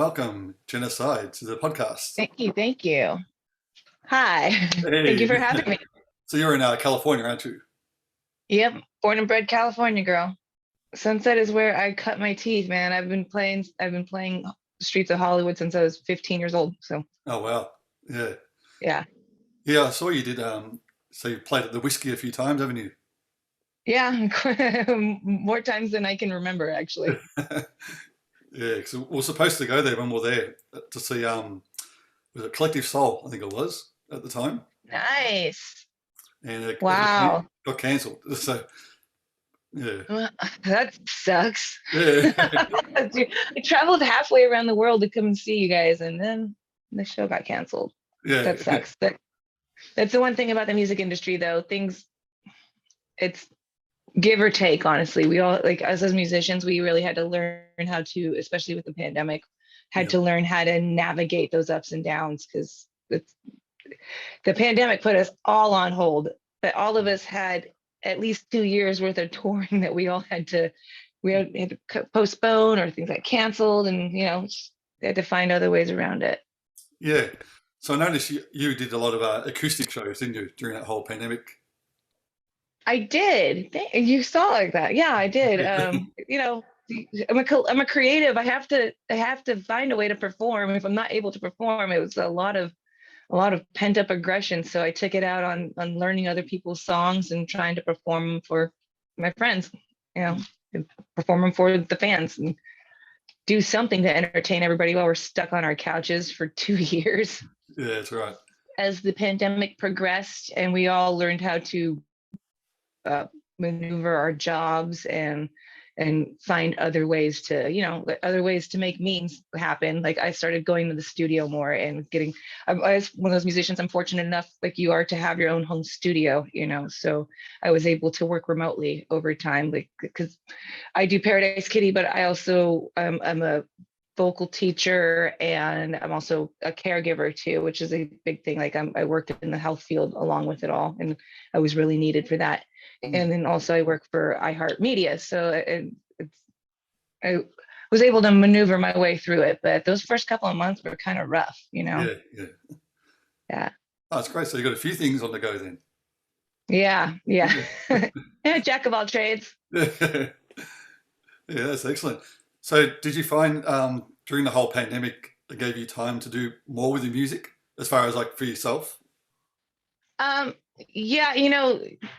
welcome, Jenna Syde, to the podcast. Thank you. Thank you. Hi. Thank you Hey, for having me. so you're in California, aren't you? Yep. Born and bred California girl. Sunset is where I cut my teeth, man. I've been playing streets of Hollywood since I was 15 years old. So Oh wow, yeah, yeah. yeah. I saw you did. So you played at the Whiskey a few times, haven't you? Yeah. More times than I can remember, actually. Yeah, because we were supposed to go there when we were there to see was it Collective Soul? I think it was at the time, Nice. and Wow. got cancelled. So yeah, Well, that sucks. yeah, I traveled halfway around the world to come and see you guys, and then the show got canceled. yeah, That sucks. That's the one thing about the music industry, though. It's give or take, honestly. We all, like us as musicians, we really had to learn how to, especially with the pandemic, had yeah, to learn how to navigate those ups and downs because the pandemic put us all on hold. But all of us had at least 2 years worth of touring that we had to postpone, or things got canceled, and just had to find other ways around it. yeah. So I noticed you did a lot of acoustic shows, didn't you, during that whole pandemic? I did. You saw like that. Yeah, I did. I'm a creative. I have to find a way to perform. If I'm not able to perform, it was a lot of pent up aggression. So I took it out on learning other people's songs and trying to perform 'em for my friends, you know, and perform them for the fans and do something to entertain everybody while we're stuck on our couches for 2 years. Yeah, that's right. As the pandemic progressed and we all learned how to uh, maneuver our jobs and find other ways to make means happen. Like I started going to the studio more and getting. I was one of those musicians. I'm fortunate enough, like you are, to have your own home studio. So I was able to work remotely over time, like because I do Paradise Kitty, but I also I'm a vocal teacher, and I'm also a caregiver too, which is a big thing. Like I worked in the health field along with it all, and I was really needed for that. Mm. And then also I work for iHeartMedia, so I was able to maneuver my way through it. But those first couple of months were kind of rough. Yeah, yeah. Yeah, Oh, that's great. So you got a few things on the go then. yeah, yeah. Yeah, jack of all trades. Yeah, yeah, that's excellent. So did you find during the whole pandemic it gave you time to do more with your music as far as like for yourself? Um, yeah,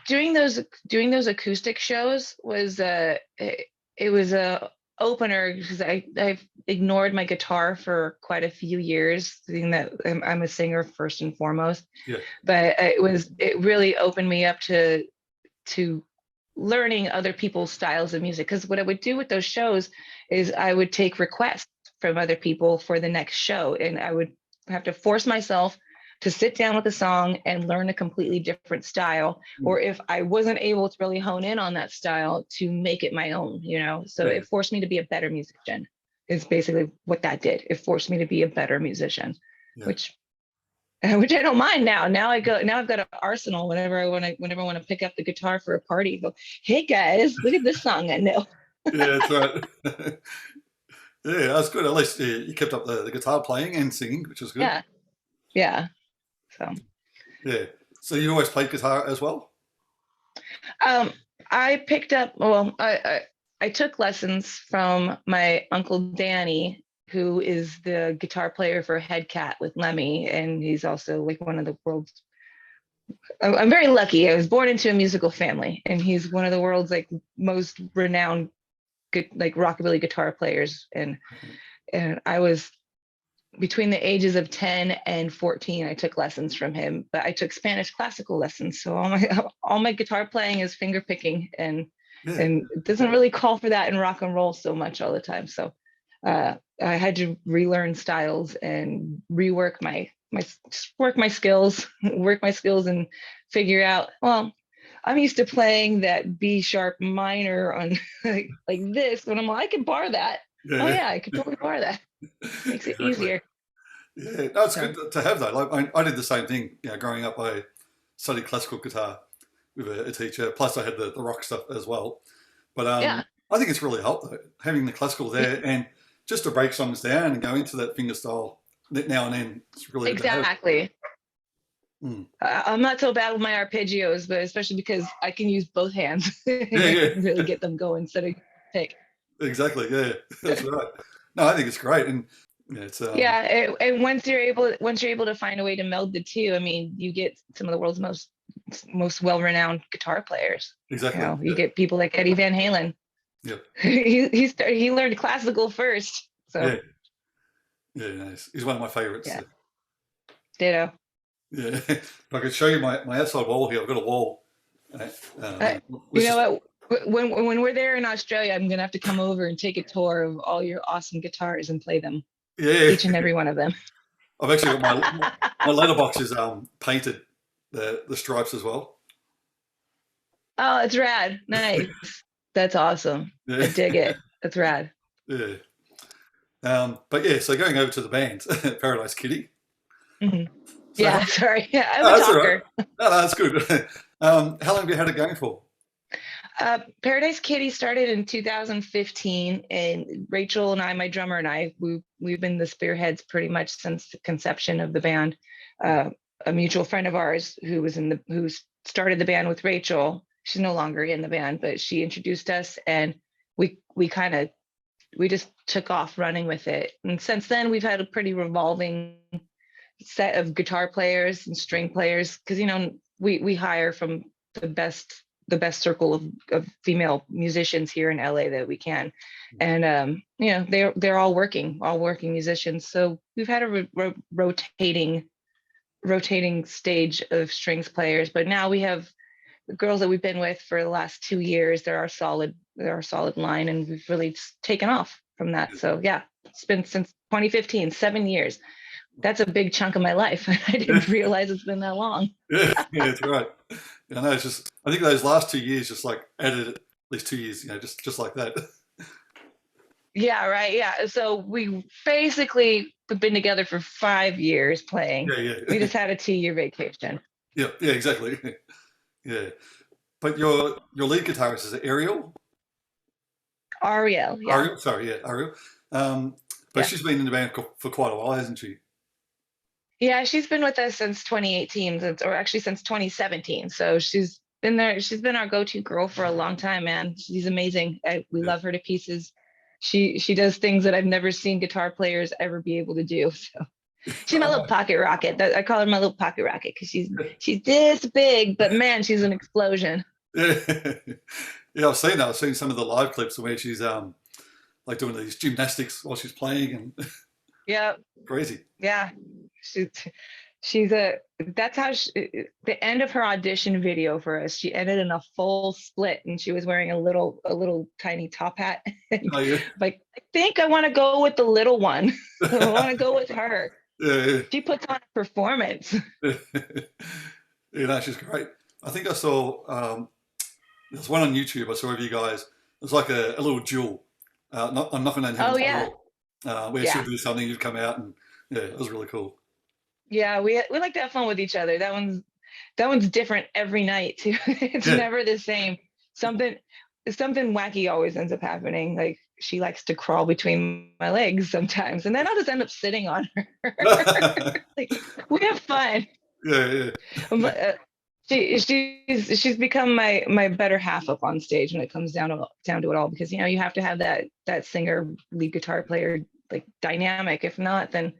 doing those acoustic shows was it was a opener because I've ignored my guitar for quite a few years, seeing that I'm a singer first and foremost. Yeah, But it really opened me up to learning other people's styles of music. Because what I would do with those shows is I would take requests from other people for the next show, and I would have to force myself to sit down with a song and learn a completely different style. mm, Or if I wasn't able to really hone in on that style, to make it my own. So yeah, it forced me to be a better musician, is basically what that did. It forced me to be a better musician, yeah, which which I don't mind now. Now I've got an arsenal whenever I want to pick up the guitar for a party. Go, hey guys, look at this song I know. yeah. That's right. Yeah, that's good. At least you kept up the guitar playing and singing, which is good. Yeah, yeah. So Yeah. So you always played guitar as well? um I picked up well, I took lessons from my uncle Danny, who is the guitar player for Headcat with Lemmy, and he's also like one of the world's I'm very lucky. I was born into a musical family, and he's one of the world's like most renowned good like rockabilly guitar players. And I was between the ages of 10 and 14. I took lessons from him, but I took Spanish classical lessons. So all my guitar playing is finger picking, and Yeah. it doesn't really call for that in rock and roll so much all the time. So I had to relearn styles and rework my just work my skills, work my skills, and figure out. Well, I'm used to playing that B sharp minor on like this, but I can bar that. Oh Yeah. yeah, I could totally bar that. Makes it Exactly. easier. Yeah, no, it's So good to have that. Like I did the same thing. Growing up, I studied classical guitar with a teacher. Plus, I had the rock stuff as well. But yeah, I think it's really helped though, having the classical there, and just to break songs down and go into that finger style now and then. It's really good to have. Exactly. Mm. I'm not so bad with my arpeggios, but especially because I can use both hands Yeah, and I yeah, can really get them going instead of pick. exactly. Yeah, that's right. No, I think it's great, and yeah, it's Yeah, and once you're able to find a way to meld the two, I mean, you get some of the world's most well-renowned guitar players. You exactly. know, you Yeah, get people like Eddie Van Halen. yeah, He learned classical first, so yeah, yeah. No, he's one of my favourites. yeah, ditto. Yeah, if I could show you my outside wall here, I've got a wall. Uh, Uh, you let's know just what? When we're there in Australia, I'm gonna have to come over and take a tour of all your awesome guitars and play them, yeah. each and every one of them. I've actually got my letterbox is painted the stripes as well. Oh, it's rad. Nice. That's awesome. Yeah, I dig it. That's rad. yeah. But yeah, so going over to the band, Paradise Kitty. Hmm. So Yeah, sorry. Yeah, I'm a that's all right. talker. No, that's good. How long have you had it going for? Paradise Kitty started in 2015, and Rachel and I, my drummer and I, we've been the spearheads pretty much since the conception of the band. Uh, a mutual friend of ours who started the band with Rachel. She's no longer in the band, but she introduced us, and we kind of we just took off running with it. And since then, we've had a pretty revolving set of guitar players and string players because we hire from the best circle of female musicians here in LA that we can, and they're all working musicians. So we've had a rotating stage of strings players, but now we have the girls that we've been with for the last 2 years. They're our solid line, and we've really taken off from that. So yeah, it's been since 2015, 7 years. That's a big chunk of my life. I Yeah, didn't realize it's been that long. yeah, yeah, that's right. Yeah, no, it's just I think those last 2 years just like added at least 2 years, just like that. Yeah, right. Yeah. So we basically have been together for 5 years playing. Yeah, We yeah, just had a 2-year vacation. yeah, yeah, exactly. Yeah, but your lead guitarist is it Ariel? Ariel, yeah. Ariel, sorry, yeah, Ariel. Um, but Yeah. she's been in the band for quite a while, hasn't she? Yeah, she's been with us since 2018, or actually since 2017. So she's been there. She's been our go-to girl for a long time, man. She's amazing. We Yeah. love her to pieces. She does things that I've never seen guitar players ever be able to do. So she's my little Oh, pocket rocket. I call her my little pocket rocket because she's this big, but man, she's an explosion. yeah, yeah. I've seen that. I've seen some of the live clips where she's like doing these gymnastics while she's playing and Yeah, crazy. yeah. She's she's a that's how the end of her audition video for us. She ended in a full split, and she was wearing a little tiny top hat. And Oh yeah, like, I think I want to go with the little one. I want to go with her. yeah, She puts on a performance. yeah. Yeah, no, she's great. I think I saw there's one on YouTube. I saw of you guys. It was like a little duel. I'm knocking on Oh heaven's yeah, door. Where she'll yeah, do something, you'd come out, and yeah, it was really cool. yeah. We like to have fun with each other. That one's different every night too. It's Yeah. never the same. Something something wacky always ends up happening. Like, she likes to crawl between my legs sometimes, and then I'll just end up sitting on her. Like, we have fun. Yeah, yeah, But, she's become my better half up on stage when it comes down to it all, because you have to have that singer lead guitar player like dynamic. If not, then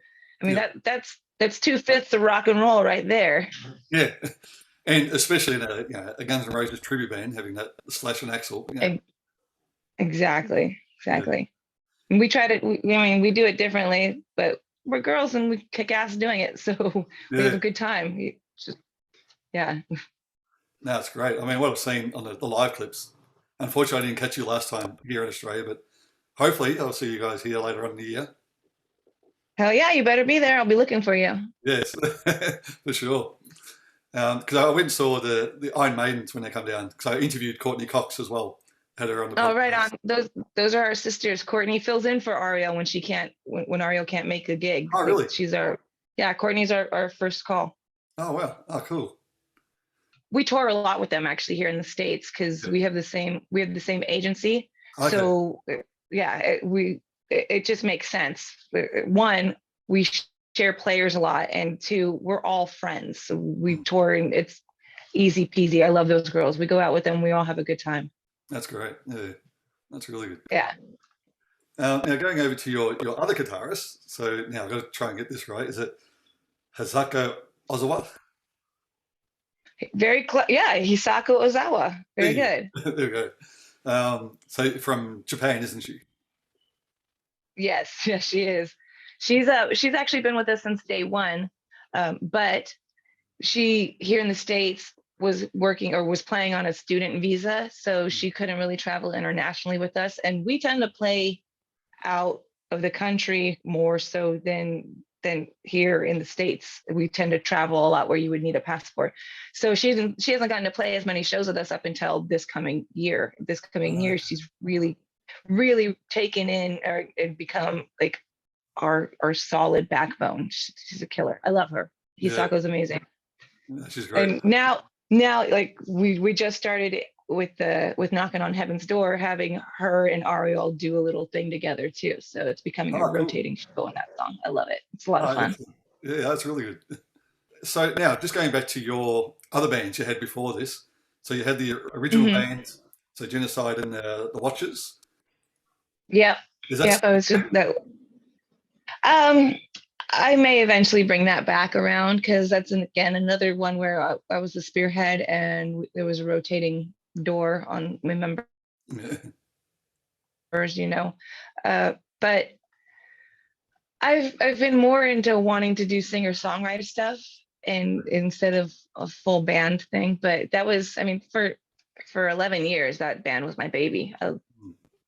I mean yeah, that's 2/5 of rock and roll right there. yeah. And especially in a Guns N' Roses tribute band, having that Slash and Axel. And exactly, Yeah, exactly. And we try to, I mean, we do it differently, but we're girls and we kick ass doing it. So we have yeah. a good time. Yeah. No, it's great. I mean, what I've seen on the live clips. Unfortunately, I didn't catch you last time here in Australia, but hopefully I'll see you guys here later on in the year. Hell yeah, you better be there. I'll be looking for you. Yes, for sure. Because I went and saw the Iron Maidens when they come down. Because I interviewed Courtney Cox as well. Had her on the Oh, right on. podcast. Those are our sisters. Courtney fills in for Ariel when Ariel can't make a gig. Oh, But really? Courtney's our first call. Oh, wow. Oh, cool. We tour a lot with them actually here in the States because Yeah. we have the same agency. Okay. So yeah, it just makes sense. One, we share players a lot, and two, we're all friends. So we tour, and it's easy peasy. I love those girls. We go out with them. We all have a good time. That's great. Yeah, that's really good. Yeah, Now going over to your other guitarist. So now I've got to try and get this right. Is it Hazako Ozawa? very close. Yeah, Hisako Ozawa. Very There good. there we go. So from Japan, isn't she? Yes, yes, she is. She's actually been with us since day one, but she here in the States was working or was playing on a student visa, so she couldn't really travel internationally with us. And we tend to play out of the country more so than here in the States. We tend to travel a lot where you would need a passport. So she hasn't gotten to play as many shows with us up until this coming year. This coming Uh, year, she's really taken in or and become like our solid backbone. She's a killer. I love her. yeah, Hisako's amazing. yeah, she's great. And now like we just started with knocking on heaven's door, having her and Ariel do a little thing together too. So it's becoming a Oh, cool. rotating show in that song. I love it. It's a lot of Oh, fun. excellent. Yeah, that's really good. So now, just going back to your other bands you had before this. So you had the original Hmm. band, so Jenna Syde and the Watchers. Yep. Is that Yep. I was just that. Um, I may eventually bring that back around because that's again another one where I was the spearhead and there was a rotating door on my members, you know. But I've been more into wanting to do singer songwriter stuff and instead of a full band thing. But that was, I mean, for 11 years that band was my baby.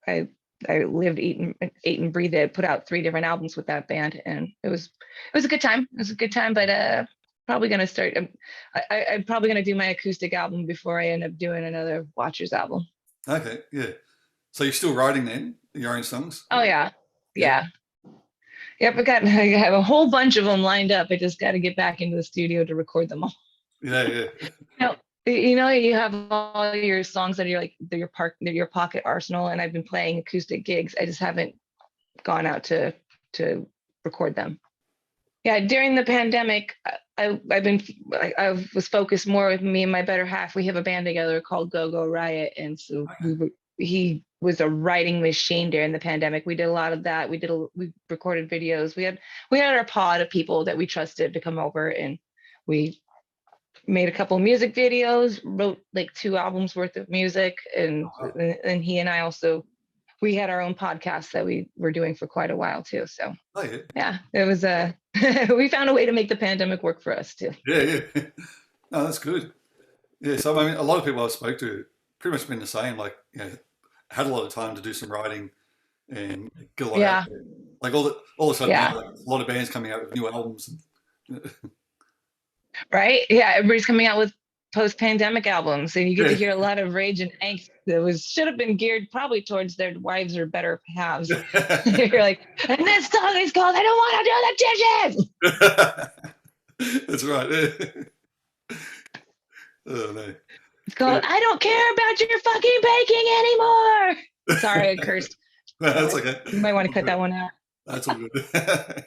I I lived, ate and breathed it. Put out 3 different albums with that band, and it was a good time. It was a good time, but probably gonna start. I'm probably gonna do my acoustic album before I end up doing another Watchers album. okay? Yeah. So you're still writing then your own songs? Oh yeah, Yeah. yeah, yep. I have a whole bunch of them lined up. I just got to get back into the studio to record them all. Yeah, yeah. No, you have all your songs that are like they're your pocket arsenal, and I've been playing acoustic gigs. I just haven't gone out to record them. Yeah, during the pandemic, I've been I was focused more with me and my better half. We have a band together called Go Go Riot, and so he was a writing machine during the pandemic. We did a lot of that. We recorded videos. We had our pod of people that we trusted to come over, and we made a couple music videos, wrote like 2 albums worth of music, and Oh, wow. and he and I also we had our own podcast that we were doing for quite a while too. So Oh, yeah. yeah, it was a we found a way to make the pandemic work for us too. Yeah, yeah. No, that's good. Yeah, so I mean, a lot of people I've spoke to pretty much been the same. Like, had a lot of time to do some writing and get a lot out Yeah, there. Like all of a sudden yeah, now, like, a lot of bands coming out with new albums. And, right. Yeah, everybody's coming out with post-pandemic albums, and you get to yeah, hear a lot of rage and angst that was should have been geared probably towards their wives or better halves. You're like, and this song is called "I Don't Want to Do the Dishes." that's right. Yeah. Oh no, It's called yeah. "I Don't Care About Your Fucking Baking Anymore." Sorry, I cursed. No, that's okay. You might want All to cut good. that one out. That's all good.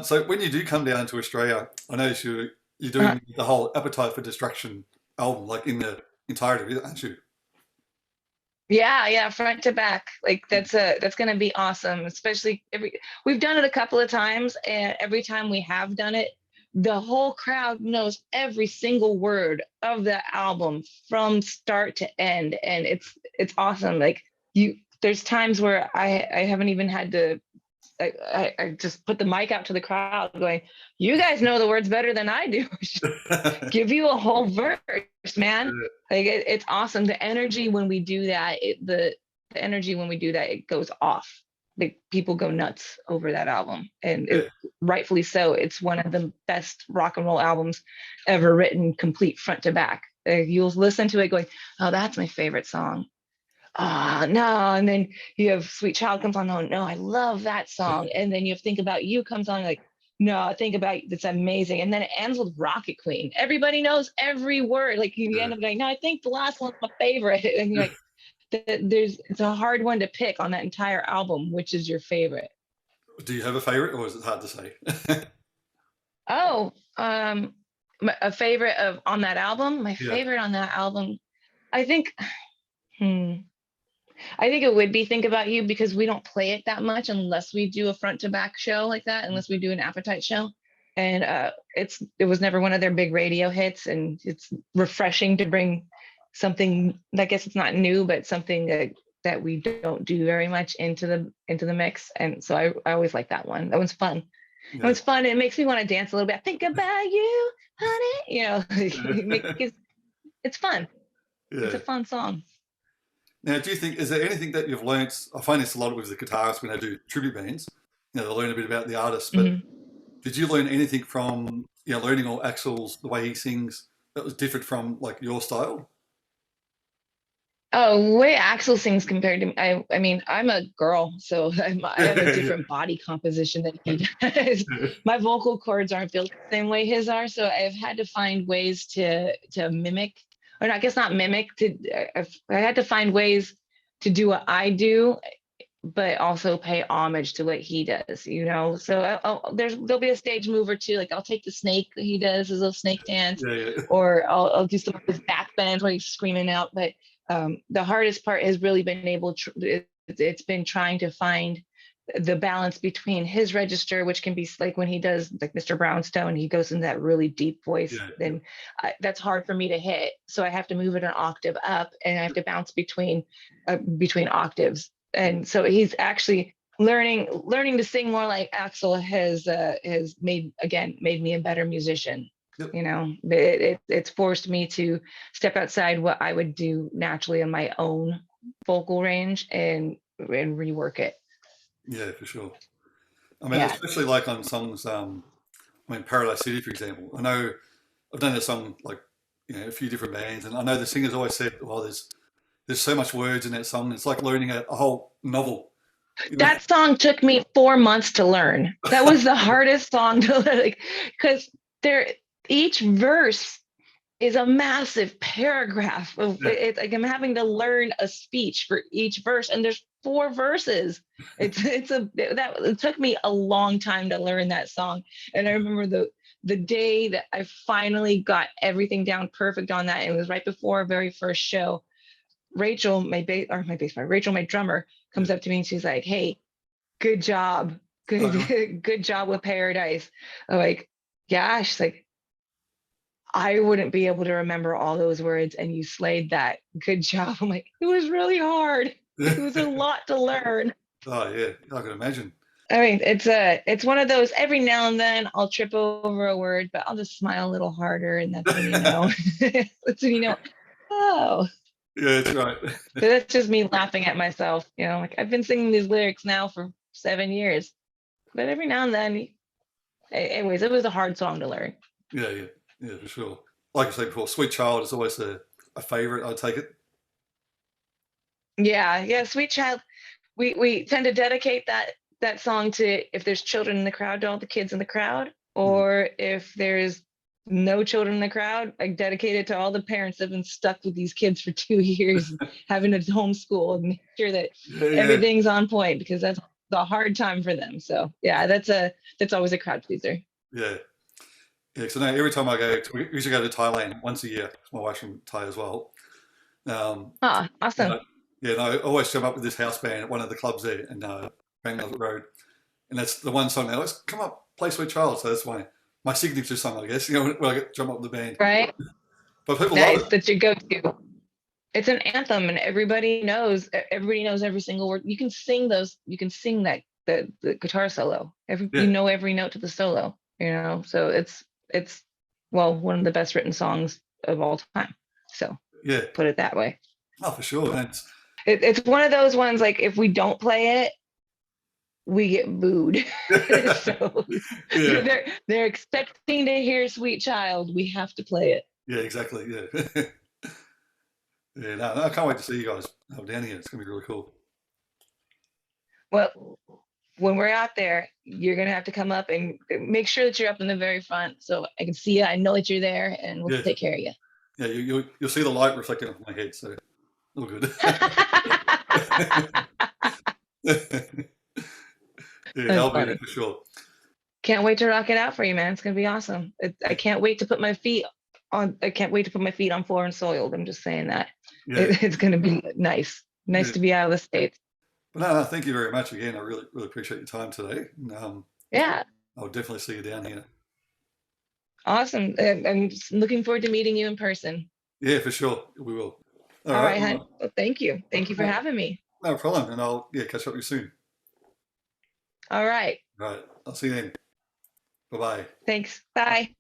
So when you do come down to Australia, I notice you're Uh, doing the whole Appetite for Destruction album, like in the entirety, aren't you? Yeah, yeah, front to back. Like that's gonna be awesome. Especially we've done it a couple of times, and every time we have done it, the whole crowd knows every single word of the album from start to end, and it's awesome. Like there's times where I haven't even had to. I just put the mic out to the crowd, going, "You guys know the words better than I do." Give you a whole verse, man. Like it's awesome. The energy when we do that, the energy when we do that, it goes off. Like people go nuts over that album, and Yeah. rightfully so. It's one of the best rock and roll albums ever written, complete front to back. You'll listen to it going, "Oh, that's my favorite song." Ah, no, and then you have Sweet Child comes on. Oh no, I love that song. And then you have Think About You comes on, like, no, Think About You, that's amazing. And then it ends with Rocket Queen. Everybody knows every word. Like you Yeah. end up going, no, I think the last one's my favorite. And you're like, there's it's a hard one to pick on that entire album. Which is your favorite? Do you have a favorite, or is it hard to say? Oh, a favorite of on that album. My Yeah. favorite on that album, I think. Hmm, I think it would be Think About You because we don't play it that much unless we do a front to back show like that, unless we do an appetite show. And it was never one of their big radio hits, and it's refreshing to bring something, I guess it's not new, but something that we don't do very much into the mix. And so I always like that one. That one's fun. That Yeah. one's fun. It makes me want to dance a little bit. Think about you, honey. It's fun. It's Yeah. a fun song. Now, do you think, is there anything that you've learnt? I find this a lot with the guitarists when they do tribute bands. They learn a bit about the artist, but Mhm. did you learn anything from, learning all Axel's, the way he sings, that was different from like your style? Oh, way Axel sings compared to me. I mean, I'm a girl, so I have a Yeah. different body composition than he does. My vocal cords aren't built the same way his are, so I've had to find ways to mimic, or I guess not mimic. I had to find ways to do what I do, but also pay homage to what he does. So there'll be a stage move or two. Like I'll take the snake that he does, his little snake dance, Yeah, yeah, or I'll do some of his back bends where he's screaming out. But the hardest part has really been it's been trying to find the balance between his register, which can be like when he does like Mr. Brownstone, he goes in that really deep voice. yeah, Then that's hard for me to hit, so I have to move it an octave up, and I have to bounce between octaves. And so he's actually learning to sing more like Axel has made me a better musician. yep, It's forced me to step outside what I would do naturally in my own vocal range and rework it. yeah, for sure. I mean, Yeah. especially like on songs, I mean, Paradise City, for example. I know I've done a song like, a few different bands, and I know the singers always said, well, there's so much words in that song. It's like learning a whole novel. You know? That song took me 4 months to learn. That was the hardest song to learn, like, because there each verse is a massive paragraph of Yeah, it. Like I'm having to learn a speech for each verse, and there's 4 verses. It took me a long time to learn that song. And I remember the day that I finally got everything down perfect on that. It was right before our very first show. Rachel, Rachel, my drummer, yeah, comes up to me and she's like, "Hey, good job, uh, good job with Paradise." I'm like, "Yeah." She's like, "I wouldn't be able to remember all those words, and you slayed that. Good job." I'm like, "It was really hard. It was a lot to learn." oh yeah, I can imagine. I mean, it's one of those. Every now and then I'll trip over a word, but I'll just smile a little harder, and that's when you know. That's when you know. Oh, Yeah, that's right. but that's just me laughing at myself. Like I've been singing these lyrics now for 7 years, but every now and then, anyways, it was a hard song to learn. Yeah, yeah, yeah, for sure. Like I said before, Sweet Child is always a favorite. I take it. Yeah, yeah, Sweet Child. We tend to dedicate that song to if there's children in the crowd, to all the kids in the crowd, Mm. or if there's no children in the crowd, I dedicate it to all the parents that have been stuck with these kids for 2 years, having to homeschool and make sure that Yeah, yeah, everything's on point because that's the hard time for them. So yeah, that's always a crowd pleaser. yeah, yeah. So now every time I go, we usually go to Thailand once a year. My wife's from Thai as well. Um, Ah, you awesome. know, yeah, and I always come up with this house band at one of the clubs there in Bangor Road, and that's the one song they always come up, play Sweet Child. So that's my signature song, I guess. When I get drum up with the band, Right? but people love Nice. it. That's your go-to. It's an anthem, and everybody knows every single word. You can sing the guitar solo. You Yeah, know every note to the solo, so it's well, one of the best written songs of all time. So yeah, put it that way. oh for sure. And It's one of those ones, like if we don't play it, we get booed. So yeah, they're expecting to hear Sweet Child. We have to play it. yeah, exactly. Yeah, yeah. No, I can't wait to see you guys down here. It's gonna be really cool. Well, when we're out there, you're gonna have to come up and make sure that you're up in the very front so I can see you. I know that you're there, and we'll Yeah, take care of you. yeah. You'll see the light reflecting off my head. So All good. Yeah, That's I'll be there funny. for sure. Can't wait to rock it out for you, man. It's gonna be awesome. I can't wait to put my feet on. I can't wait to put my feet on foreign soil. I'm just saying that Yeah, it's gonna be nice. Nice yeah. to be out of the States. But no, thank you very much again. I really, really appreciate your time today. And, Yeah, I'll definitely see you down here. awesome. I'm just looking forward to meeting you in person. Yeah, for sure. We will. All All right. right, hon. Well, thank you. Thank you for No, having me. no problem. And I'll, yeah, catch up with you soon. All right. All right. I'll see you then. Bye bye. Thanks. Bye.